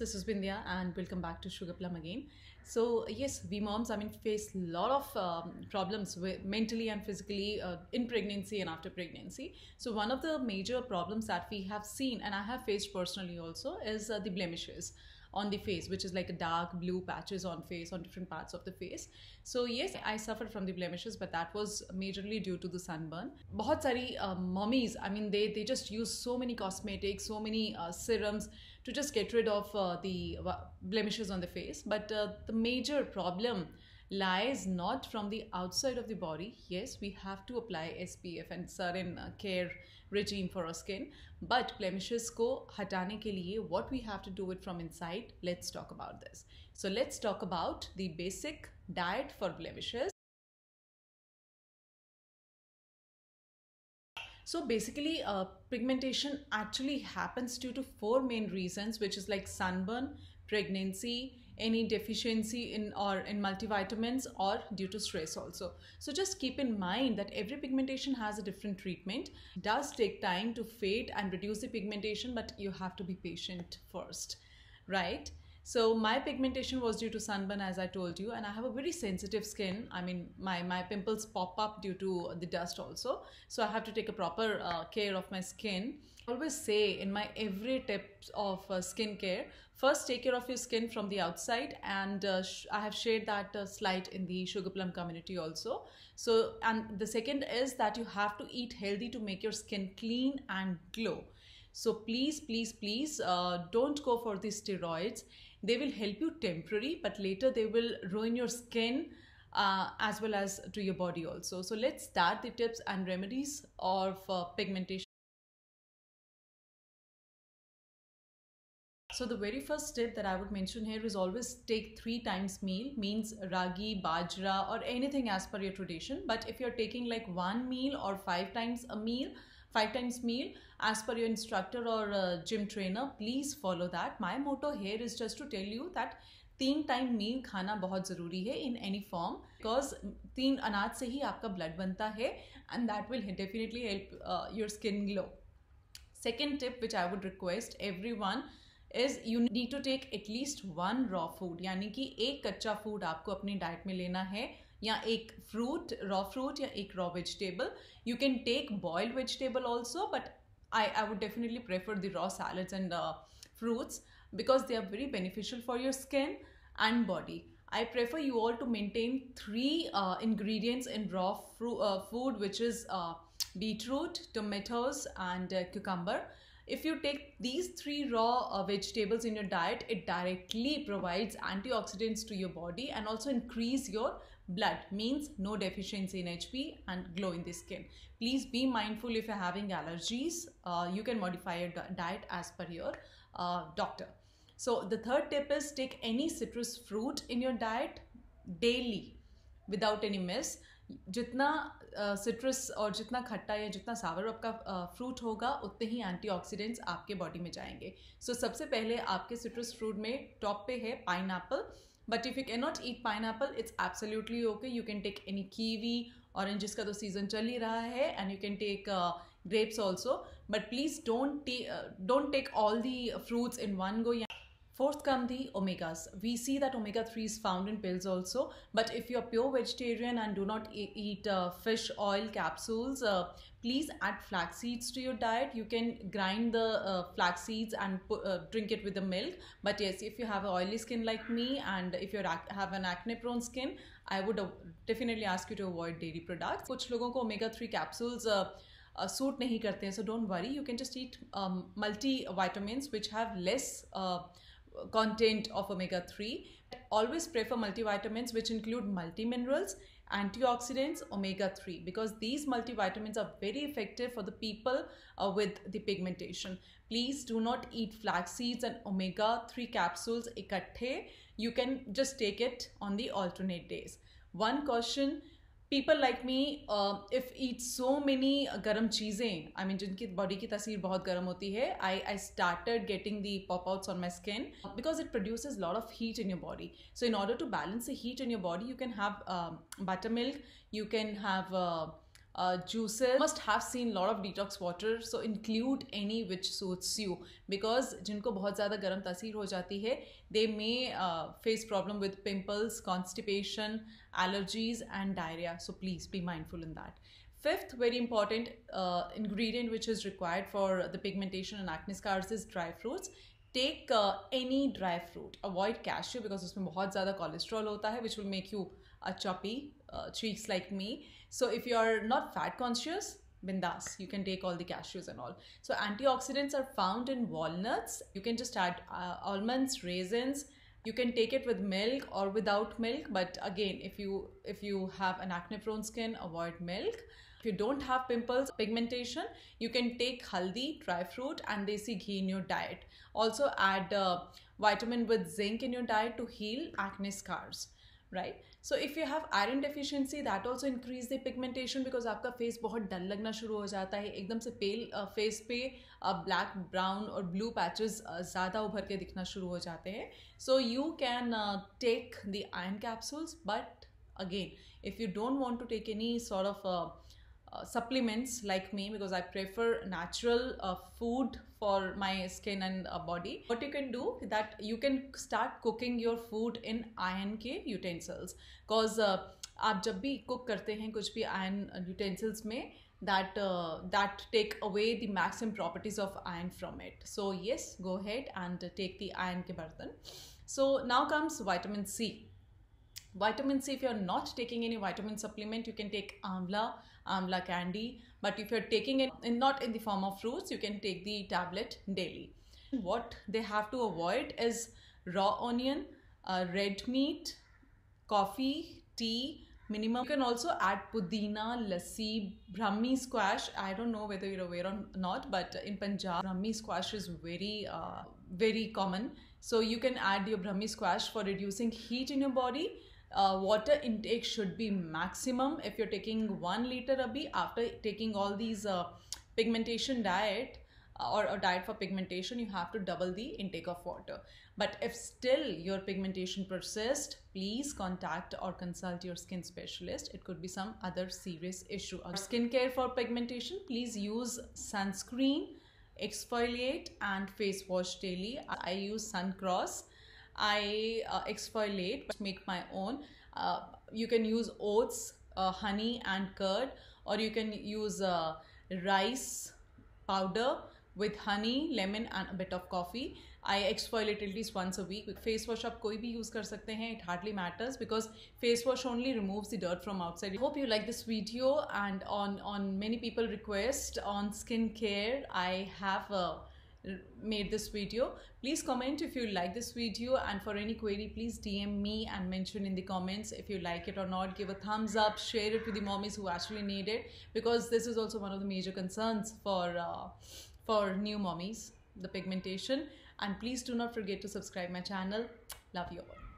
this is Bindya and welcome back to Sugar Plum again. So yes, we moms, face a lot of problems with mentally and physically in pregnancy and after pregnancy. So one of the major problems that we have seen, and I have faced personally also, is the blemishes on the face, which is like a dark blue patches on face on different parts of the face. So yes, I suffered from the blemishes, but that was majorly due to the sunburn. बहुत सारी mommies, they just use so many cosmetics, so many serums to just get rid of the blemishes on the face. But the major problem lies not from the outside of the body. Yes, we have to apply SPF and certain care regime for our skin, but blemishes ko hatane ke liye what we have to do it from inside. Let's talk about this. So let's talk about the basic diet for blemishes. So basically, pigmentation actually happens due to four main reasons, which is like sunburn, pregnancy, any deficiency in multivitamins, or due to stress also. So just keep in mind that every pigmentation has a different treatment. It does take time to fade and reduce the pigmentation, but you have to be patient first, right? So my pigmentation was due to sunburn, as I told you, and I have a very sensitive skin. My pimples pop up due to the dust also. So I have to take a proper care of my skin. I always say in my every tips of skincare, first take care of your skin from the outside, and I have shared that slide in the Sugar Plum community also. So, and the second is that you have to eat healthy to make your skin clean and glow. So please, please, please don't go for these steroids. They will help you temporary, but later they will ruin your skin as well as to your body also. So let's start the tips and remedies of pigmentation. So the very first tip that I would mention here is always take 3 times meal, means ragi, bajra, or anything as per your tradition. But if you're taking like 1 meal or 5 times a meal, 5 times meal as per your instructor or gym trainer, please follow that. My motto here is just to tell you that 3 time मील खाना बहुत ज़रूरी है in any form, because 3 अनाज से ही आपका blood बनता है, and that will definitely help your skin glow. Second tip which I would request everyone is you need to take at least 1 raw food, यानी कि एक कच्चा फूड आपको अपनी डाइट में लेना है, या एक फ्रूट, रॉ फ्रूट, या एक raw vegetable. You can take boiled vegetable also, but I would definitely prefer the raw salads and fruits because they are very beneficial for your skin and body. I prefer you all to maintain 3 ingredients in raw food, which is beetroot, tomatoes, and cucumber. If you take these 3 raw vegetables in your diet, it directly provides antioxidants to your body and also increase your blood, means no deficiency in HP and glow in the skin. Please be mindful if you're having allergies. You can modify your diet as per your doctor. So the third tip is take any citrus fruit in your diet daily without any miss. जितना citrus और जितना खट्टा या जितना सावर आपका fruit होगा, उतने ही antioxidants आपके बॉडी में जाएंगे. सो सबसे पहले आपके सिट्रस फ्रूट में टॉप पे है pineapple. But if you can not eat pineapple, it's absolutely okay. You can take any kiwi, oranges का तो सीजन चल ही रहा है, and you can take grapes also. But please don't take all the fruits in one go. Fourth come the omegas. We see that omega-3 is found in pills also, but if you're pure vegetarian and do not eat fish oil capsules, please add flax seeds to your diet. You can grind the flax seeds and drink it with the milk. But yes, if you have an oily skin like me, and if you have an acne prone skin, I would definitely ask you to avoid dairy products. कुछ लोगों को omega-3 capsules suit नहीं करते हैं, so don't worry. You can just eat multivitamins which have less content of omega-3. Always prefer multivitamins which include multiminerals, antioxidants, omega-3, because these multivitamins are very effective for the people with the pigmentation. Please do not eat flax seeds and omega-3 capsules ikatthe. You can just take it on the alternate days. One caution, people like me if eat so many garam cheezein, जिनकी body की तासीर बहुत गर्म होती है, I started getting the pop-outs on my skin because it produces a lot of heat in your body. So in order to balance the heat in your body, you can have buttermilk, you can have juices. Must have seen a lot of detox water, so include any which suits you, because जिनको बहुत ज़्यादा गर्म तासीर हो जाती है, they may face problem with pimples, constipation, allergies and diarrhea, so please be mindful in that. Fifth very important ingredient which is required for the pigmentation and acne scars is dry fruits. Take any dry fruit. Avoid cashew because उसमें बहुत ज़्यादा cholesterol होता है, which will make you a choppy cheeks like me. So if you are not fat conscious, bindas, you can take all the cashews and all. So antioxidants are found in walnuts. You can just add almonds, raisins. You can take it with milk or without milk, but again, if you have an acne prone skin, avoid milk. If you don't have pimples, pigmentation, you can take haldi, dry fruit and desi ghee in your diet. Also add vitamin with zinc in your diet to heal acne scars, right? So if you have iron deficiency, that also increase the pigmentation because आपका face बहुत डल लगना शुरू हो जाता है, एकदम से pale face पे ब्लैक, ब्राउन और ब्लू पैचेस ज़्यादा उभर के दिखना शुरू हो जाते हैं. So you can take the iron capsules, but again, if you don't want to take any sort of supplements like me, because I prefer natural food for my skin and body, what you can do that you can start cooking your food in iron के utensils, cause आप जब भी cook करते हैं कुछ भी iron utensils में, that take away the maximum properties of iron from it. So yes, go ahead and take the iron के बर्तन. So now comes vitamin C. Vitamin C, if you're not taking any vitamin supplement, you can take amla candy, but if you're taking it not in the form of fruits, you can take the tablet daily. What they have to avoid is raw onion, red meat, coffee, tea, minimum. You can also add pudina, lassi, Brahmi squash. I don't know whether you're aware or not, but in Punjab, Brahmi squash is very common. So you can add your Brahmi squash for reducing heat in your body. Water intake should be maximum. If you're taking 1 liter abhi, after taking all these pigmentation diet or a diet for pigmentation, you have to double the intake of water. But if still your pigmentation persists, please contact or consult your skin specialist. It could be some other serious issue. Skincare for pigmentation, please use sunscreen, exfoliate and face wash daily. I use Suncross. I exfoliate, but make my own. You can use oats, honey and curd, or you can use rice powder with honey, lemon and a bit of coffee. I exfoliate at least once a week. Face wash आप कोई भी use कर सकते हैं. It hardly matters because face wash only removes the dirt from outside. I hope you like this video, and on many people request on skincare, I have made this video. Please comment if you like this video, and for any query please DM me and mention in the comments if you like it or not. Give a thumbs up, share it with the mommies who actually need it, because this is also one of the major concerns for new mommies, the pigmentation. And please do not forget to subscribe my channel. Love you all.